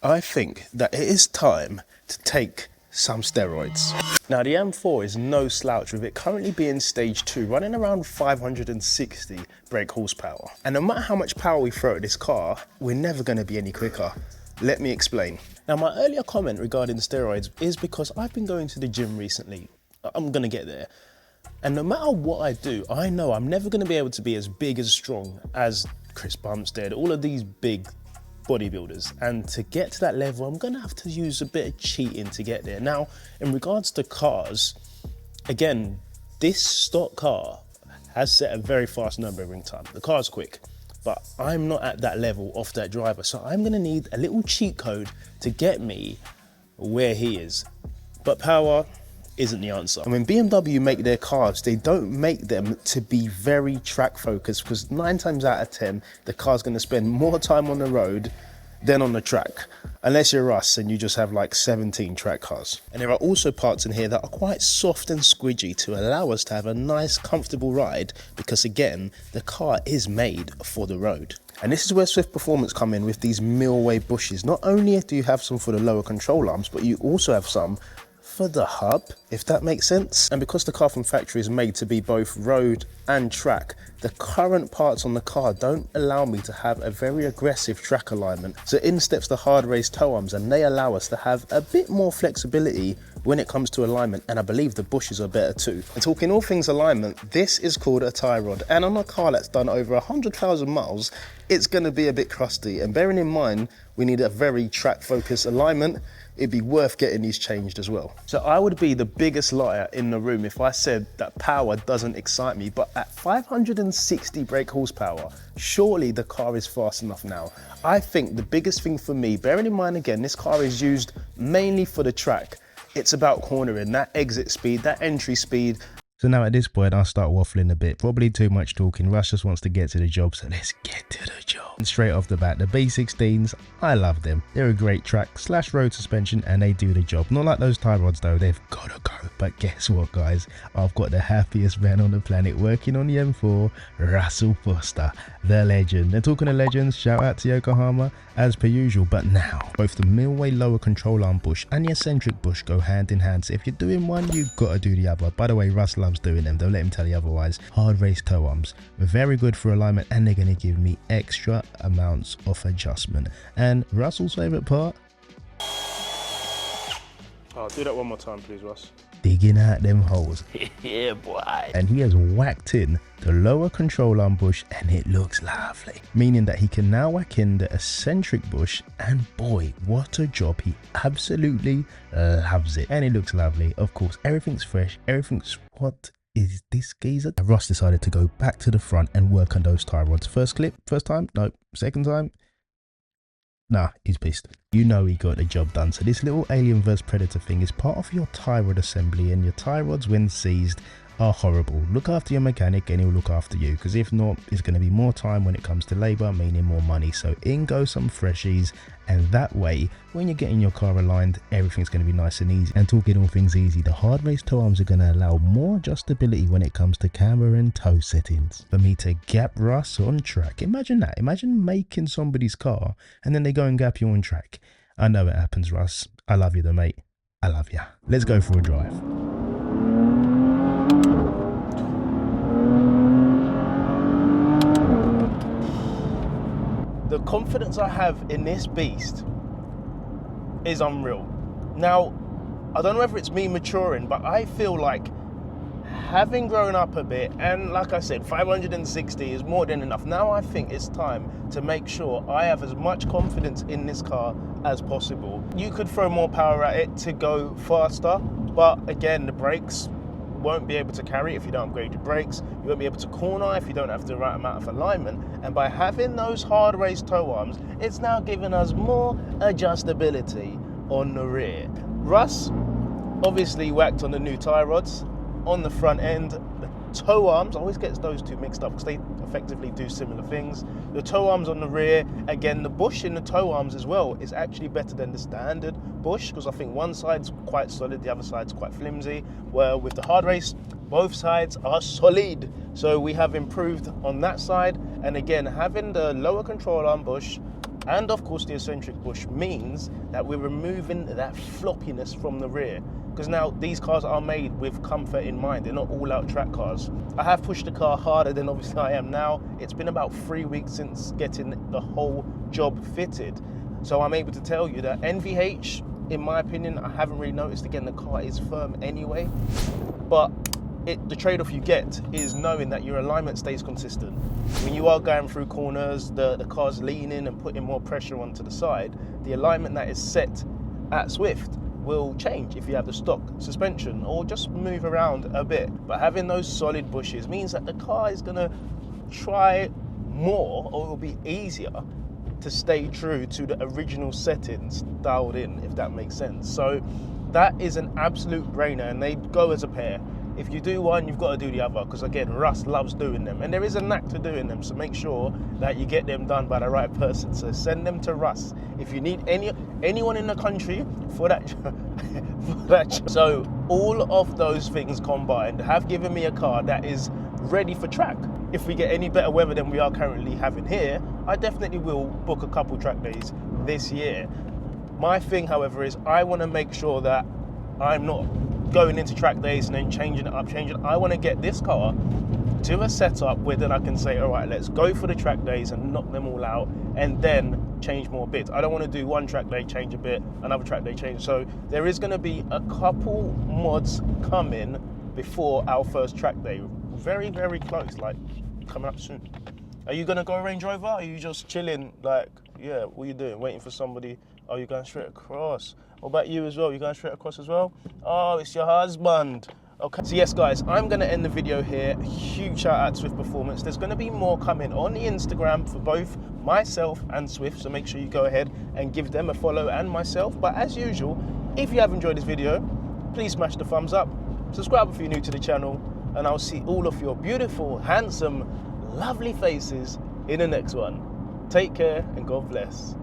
I think that it is time to take some steroids. Now the M4 is no slouch, with it currently being stage 2, running around 560 brake horsepower. And no matter how much power we throw at this car, we're never going to be any quicker. Let me explain. Now my earlier comment regarding steroids is because I've been going to the gym recently. I'm going to get there. And no matter what I do, I know I'm never going to be able to be as big as strong as Chris Bumstead, all of these big bodybuilders. And to get to that level, I'm going to have to use a bit of cheating to get there. Now, in regards to cars, again, this stock car has set a very fast numbering time. The car's quick, but I'm not at that level off that driver. So I'm going to need a little cheat code to get me where he is. But power isn't the answer. And when BMW make their cars, they don't make them to be very track focused, because 9 times out of 10, the car's going to spend more time on the road than on the track. Unless you're us and you just have like 17 track cars. And there are also parts in here that are quite soft and squidgy to allow us to have a nice, comfortable ride, because again, the car is made for the road. And this is where Swift Performance come in with these millway bushes. Not only do you have some for the lower control arms, but you also have some for the hub, if that makes sense. And because the car from factory is made to be both road and track, the current parts on the car don't allow me to have a very aggressive track alignment. So in steps the hard raised toe arms, and they allow us to have a bit more flexibility when it comes to alignment, and I believe the bushes are better too. And talking all things alignment, this is called a tie rod, and on a car that's done over 100,000 miles, it's going to be a bit crusty. And bearing in mind we need a very track focused alignment, it'd be worth getting these changed as well. So I would be the biggest liar in the room if I said that power doesn't excite me, but at 560 brake horsepower, surely the car is fast enough now. I think the biggest thing for me, bearing in mind again, this car is used mainly for the track, it's about cornering, that exit speed, that entry speed. So now at this point, I'll start waffling a bit. Probably too much talking. Russ just wants to get to the job, so let's get to the job. And straight off the bat, the B16s, I love them. They're a great track / road suspension, and they do the job. Not like those tie rods though, they've got to go. But guess what, guys? I've got the happiest man on the planet working on the M4, Russell Foster, the legend. And talking of legends, shout out to Yokohama as per usual. But now, both the millway lower control arm bush and the eccentric bush go hand in hand. So if you're doing one, you've got to do the other. By the way, Russ loves doing them, don't let him tell you otherwise. Hard raised toe arms, very good for alignment, and they're going to give me extra amounts of adjustment. And Russell's favourite part? Oh, do that one more time please, Russ. Digging out them holes. Yeah, boy. And he has whacked in the lower control arm bush, and it looks lovely. Meaning that he can now whack in the eccentric bush, and boy, what a job. He absolutely loves it. And it looks lovely. Of course, everything's fresh. Everything's... What is this geezer? Ross decided to go back to the front and work on those tie rods. First clip, first time? No. Second time? Nah, he's pissed. You know he got the job done. So this little Alien vs Predator thing is part of your tie rod assembly, and your tie rods, when seized, are horrible. Look after your mechanic and he'll look after you, because if not, it's going to be more time when it comes to labour, meaning more money. So in go some freshies, and that way, when you're getting your car aligned, everything's going to be nice and easy. And talking all things easy, the hard raised toe arms are going to allow more adjustability when it comes to camber and toe settings. For me to gap Russ on track, imagine that. Imagine making somebody's car and then they go and gap you on track. I know it happens, Russ. I love you though, mate. I love ya. Let's go for a drive. The confidence I have in this beast is unreal. Now, I don't know whether it's me maturing, but I feel like having grown up a bit, and like I said, 560 is more than enough. Now I think it's time to make sure I have as much confidence in this car as possible. You could throw more power at it to go faster, but again, the brakes won't be able to carry it if you don't upgrade your brakes. You won't be able to corner if you don't have the right amount of alignment. And by having those hard raised toe arms, it's now giving us more adjustability on the rear. Russ obviously whacked on the new tie rods on the front end. The toe arms, I always get those two mixed up because they effectively do similar things. The toe arms on the rear, again, the bush in the toe arms as well is actually better than the standard bush, because I think one side's quite solid, the other side's quite flimsy, where with the hard race, both sides are solid. So we have improved on that side. And again, having the lower control arm bush And of course the eccentric bush means that we're removing that floppiness from the rear, because now these cars are made with comfort in mind. They're not all out track cars. I have pushed the car harder than obviously I am now. It's been about 3 weeks since getting the whole job fitted. So I'm able to tell you that NVH, in my opinion, I haven't really noticed. Again, the car is firm anyway, but the trade-off you get is knowing that your alignment stays consistent. When you are going through corners, the car's leaning and putting more pressure onto the side, the alignment that is set at Swift will change if you have the stock suspension or just move around a bit. But having those solid bushes means that the car is gonna try more, or it will be easier to stay true to the original settings dialed in, if that makes sense. So that is an absolute brainer, and they go as a pair. If you do one, you've got to do the other, because again, Russ loves doing them, and there is a knack to doing them, so make sure that you get them done by the right person. So send them to Russ if you need anyone in the country for that for that. So all of those things combined have given me a car that is ready for track. If we get any better weather than we are currently having here, I definitely will book a couple track days this year. My thing, however, is I want to make sure that I'm not going into track days and then changing it up. I want to get this car to a setup where then I can say, all right, let's go for the track days and knock them all out and then change more bits. I don't want to do one track day, change a bit, another track day, change. So there is going to be a couple mods coming before our first track day. Very, very close, like coming up soon. Are you going to go Range Rover? Are you just chilling? Like, yeah, what are you doing? Waiting for somebody? Oh, you're going straight across. What about you as well? You going straight across as well? Oh, it's your husband. Okay, so yes guys, I'm going to end the video here. Huge shout out to Swift Performance. There's going to be more coming on the Instagram for both myself and Swift, so make sure you go ahead and give them a follow and myself. But as usual, if you have enjoyed this video, please smash the thumbs up, subscribe if you're new to the channel, and I'll see all of your beautiful, handsome, lovely faces in the next one. Take care and God bless.